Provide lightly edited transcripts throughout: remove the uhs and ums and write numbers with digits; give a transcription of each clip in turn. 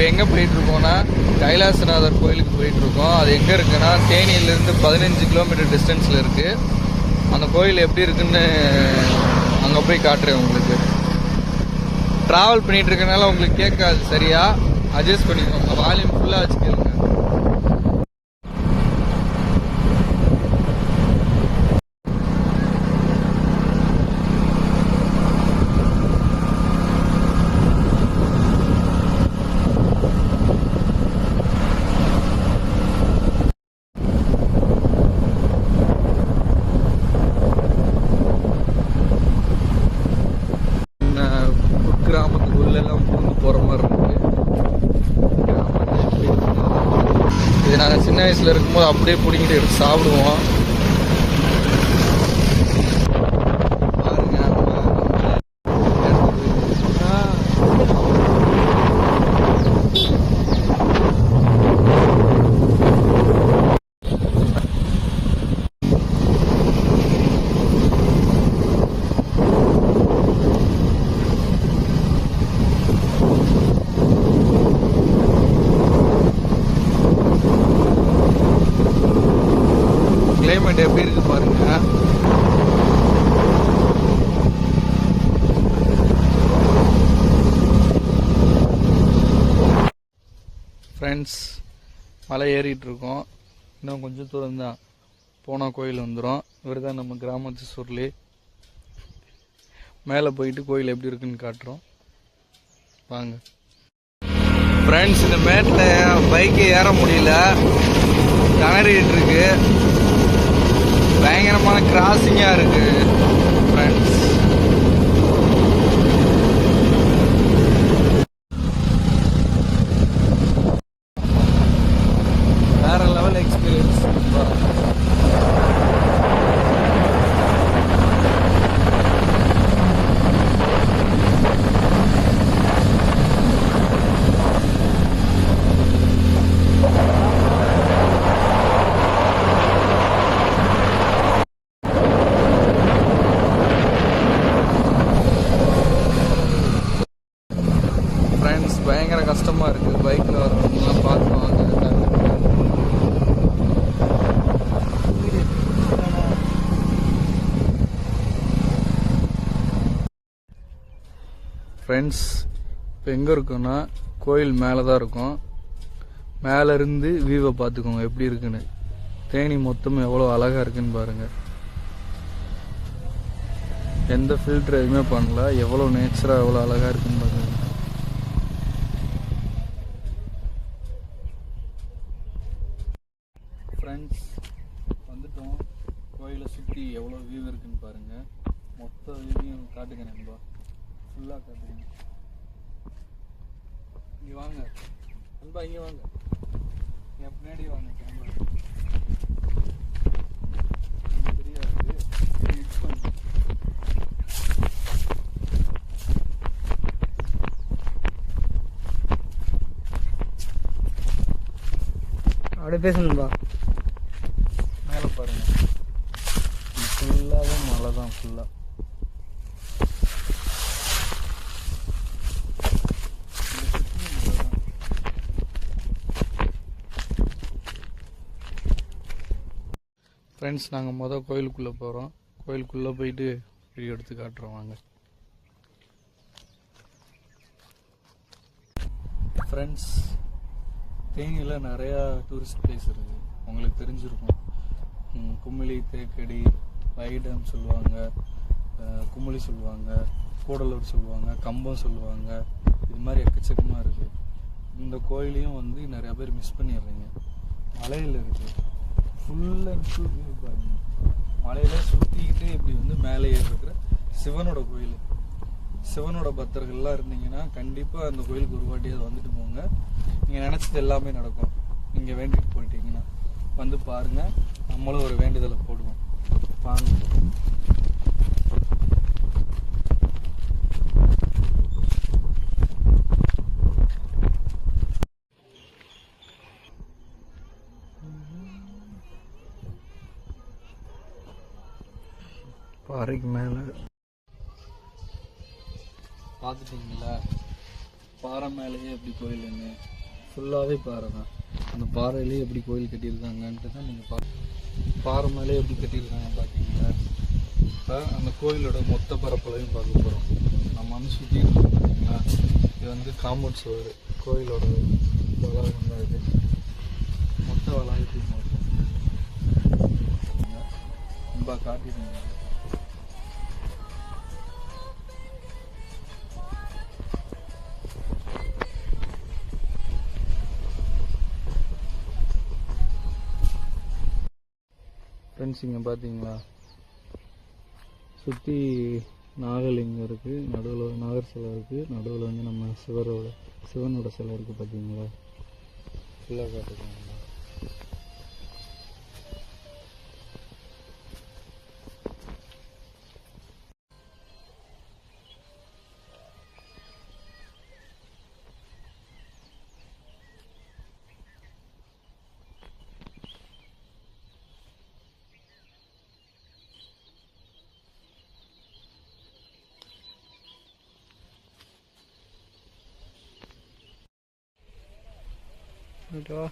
இப்போ எங்கே போயிட்டுருக்கோன்னா கைலாசநாதர் கோயிலுக்கு போயிட்டுருக்கோம். அது எங்கே இருக்குன்னா தேனியிலேருந்து 15 கிலோமீட்டர் டிஸ்டன்ஸில் இருக்குது. அந்த கோயில் எப்படி இருக்குன்னு அங்கே போய் காட்டுறேன் உங்களுக்கு. ட்ராவல் பண்ணிகிட்டு இருக்கனால உங்களுக்கு கேட்காது, சரியா அட்ஜஸ்ட் பண்ணிக்கோங்க. வால்யூம் ஃபுல்லாக வச்சுக்கோங்க. கிராமத்துக்குள்ளெல்லாம் பூந்து போகிற மாதிரி இருக்கு. இது நாங்கள் சின்ன வயசில் இருக்கும்போது அப்படியே பிடிங்கிட்டு எடுத்து சாப்பிடுவோம். கிளைமேட் எப்படி இருக்கு பாருங்க. ஃப்ரெண்ட்ஸ், மலை ஏறிட்டு இருக்கோம். இன்னும் கொஞ்சம் தூரம் தான் போனால் கோயில் வந்துடும். இவர் தான் நம்ம கிராமத்து சுருளி. மேலே போயிட்டு கோயில் எப்படி இருக்குன்னு காட்டுறோம் வாங்க. ஃப்ரெண்ட்ஸ், இந்த மேட்டில் பைக்கை ஏற முடியல, திணறிட்டு இருக்கு. பயங்கரமான கிராசிங்காக இருக்கு ஃப்ரெண்ட்ஸ். வேற லெவல் எக்ஸ்பீரியன்ஸ். பயங்கர கஷ்டமா இருக்கு பைக்ல வரணும்லாம் பார்த்து வாங்க. ஃப்ரெண்ட்ஸ், இப்போ எங்கே இருக்கோன்னா கோயில் மேலே தான் இருக்கும். மேலே இருந்து வியூவை பார்த்துக்கோங்க எப்படி இருக்குன்னு. தேனி மொத்தமும் எவ்வளோ அழகாக இருக்குன்னு பாருங்கள். எந்த ஃபில்டர் எதுவுமே பண்ணல, எவ்வளோ நேச்சராக எவ்வளோ அழகாக இருக்குன்னு பாருங்கள். ஃப்ரெண்ட்ஸ், வந்துட்டோம். கோயிலை சுற்றி எவ்வளோ வியூ இருக்குன்னு பாருங்கள். மொத்த வியூவையும் காட்டுங்க நண்பா, ஃபுல்லாக காட்டுங்க. இங்கே வாங்க நண்பா, இங்கே வாங்க, என் பின்னாடி வாங்க. கேமரா தெரியாது. அப்படியே பேசணும்பா. மேலே பாருங்க, ஃபுல்லாகவே மழை தான். ஃபுல்லாக ஃப்ரெண்ட்ஸ், நாங்கள் மொதல் கோயிலுக்குள்ளே போகிறோம். கோயிலுக்குள்ளே போயிட்டு வீடியோ எடுத்து காட்டுறோம் வாங்க. ஃப்ரெண்ட்ஸ், தேனியில் நிறையா டூரிஸ்ட் பிளேஸ் இருக்குது, உங்களுக்கு தெரிஞ்சிருக்கும். குமிளி, தேக்கடி, வைடம் சொல்லுவாங்க, குமிளி சொல்லுவாங்க, கூடலூர் சொல்லுவாங்க, கம்பம் சொல்லுவாங்க. இது மாதிரி எக்கச்சக்கமாக இருக்குது. இந்த கோயிலையும் வந்து நிறையா பேர் மிஸ் பண்ணிடுறீங்க. மலையில் இருக்குது, ஃபுல் அண்ட் ஃபுல் வியூ பாருங்க. மலையில் சுற்றிக்கிட்டே இப்படி வந்து மேலே ஏறி இருக்கிற சிவனோட கோயில். சிவனோட பக்தர்கள்லாம் இருந்தீங்கன்னா கண்டிப்பாக அந்த கோயிலுக்கு ஒரு வாட்டியாவது வந்துட்டு போங்க. நீங்கள் நினச்சது எல்லாமே நடக்கும். நீங்கள் வேண்டிட்டு போயிட்டீங்கன்னா வந்து பாருங்கள். நம்மளும் ஒரு வேண்டுதலை போடுவோம் வாங்க. பாறைக்கு மேலே பார்த்துட்டீங்களா? பாறை மேலேயே எப்படி கோயிலுன்னு ஃபுல்லாகவே பாறை தான். அந்த பாறையிலேயே எப்படி கோயில் கட்டியிருக்காங்கன்ட்டு தான் நீங்கள் பாறை மேலே எப்படி கட்டியிருக்காங்க பார்த்தீங்களா. இப்போ அந்த கோயிலோட மொத்த பரப்பளவையும் பார்க்க போகிறோம். நம்ம வந்து சுற்றி இருக்கோம் பார்த்தீங்களா. இது வந்து காம்பவுண்ட் சுவர், கோயிலோட வளாகம் தான் இது. மொத்த வளாகத்தையும் பார்ப்போம். ரொம்ப காட்டிடுங்க. ஃப்ரெண்ட்ஸ் இங்கே பார்த்தீங்களா, சுற்றி நாகலிங்கம் இருக்குது, நடுவில் நாகர் சிலை இருக்குது, நடுவில் வந்து நம்ம சிவனோட சிலை இருக்குது பார்த்தீங்களா. ஃபுல்லாக காட்டுறாங்களா. ஓகேவா.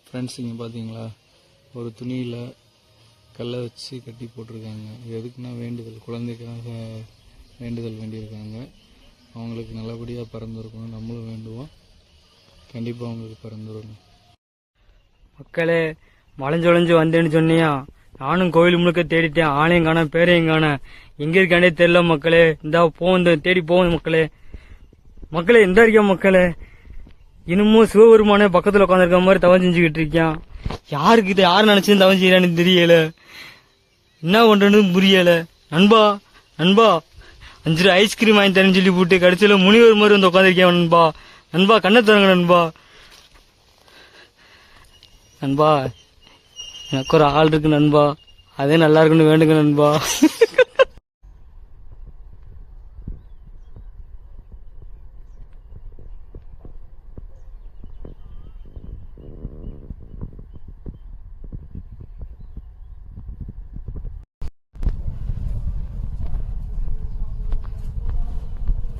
ஃப்ரெண்ட்ஸ் இங்கே பார்த்தீங்களா, ஒரு துணியில் கல்லை வச்சு கட்டி போட்டிருக்காங்க. இது எதுக்குன்னா வேண்டுதல், குழந்தைக்காக வேண்டுதல் வேண்டியிருக்காங்க. அவங்களுக்கு நல்லபடியாக பிறந்திருக்கணும், நம்மளும் வேண்டுவோம். கண்டிப்பாக அவங்களுக்கு பிறந்துடணும். மக்களே, மலைஞ்சொலைஞ்சு வந்தேன்னு சொன்னியா, நானும் கோயில் முழுக்க தேடிட்டேன். ஆளையும் காண, பேரையும் காண, எங்க இருக்காண்டே தெரியல மக்களே. இந்தா போவோம், தேடி போவோம் மக்களே. மக்களே இந்த இருக்கேன் மக்களே. இன்னமும் சிவபெருமானே பக்கத்துல உட்காந்துருக்க மாதிரி தவம் செஞ்சுக்கிட்டு இருக்கான். யாருக்கு இதை யாரு நினைச்சு தவம் செய்யறான்னு தெரியல, என்ன பண்றேன்னு புரியல. நண்பா நண்பா 5 ரூபா ஐஸ்கிரீம் வாங்கி தரேன்னு சொல்லி போட்டு கடைசியில முனிவர் மாதிரி வந்து உட்காந்துருக்கேன் நண்பா. நண்பா கண்ணை தரங்க நண்பா. நண்பா எனக்கு ஒரு ஆள் இருக்கு நண்பா, அதே நல்லா இருக்குன்னு வேண்டுங்க நண்பா.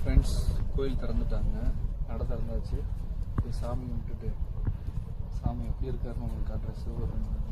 ஃப்ரெண்ட்ஸ் கோயில் திறந்துட்டாங்க, நட திறந்தாச்சு. போய் சாமி கும்பிட்டுட்டு சாமி எப்படி இருக்காருன்னு உங்களுக்கு காட்டுறேன். சிவபெருமான்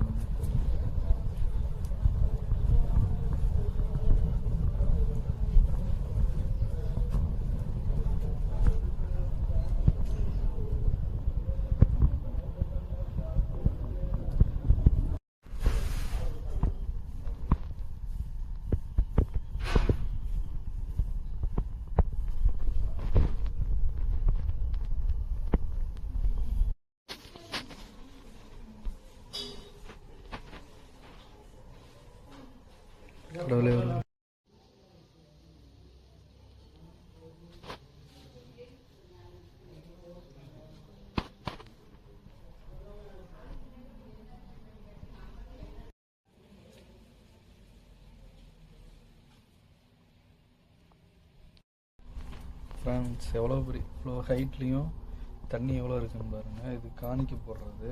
கடவுளே. ஃப்ரெண்ட்ஸ் எவ்வளோ பெரிய, இவ்வளோ ஹைட்லேயும் தண்ணி எவ்வளோ இருக்குன்னு பாருங்கள். இது காணிக்க போடுறது.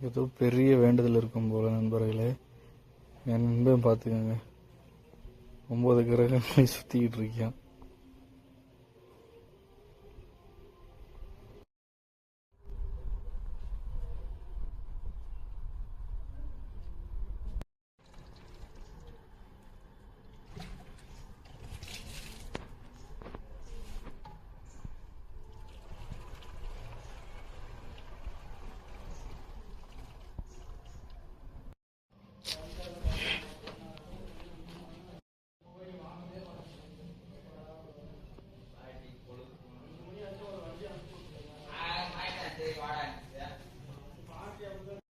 ஏதோ பெரிய வேண்டுதல் இருக்கும் போல நண்பர்களே. என் நண்பன் பார்த்துக்கோங்க, 9 கிரகங்களை சுற்றிக்கிட்டு இருக்கான்.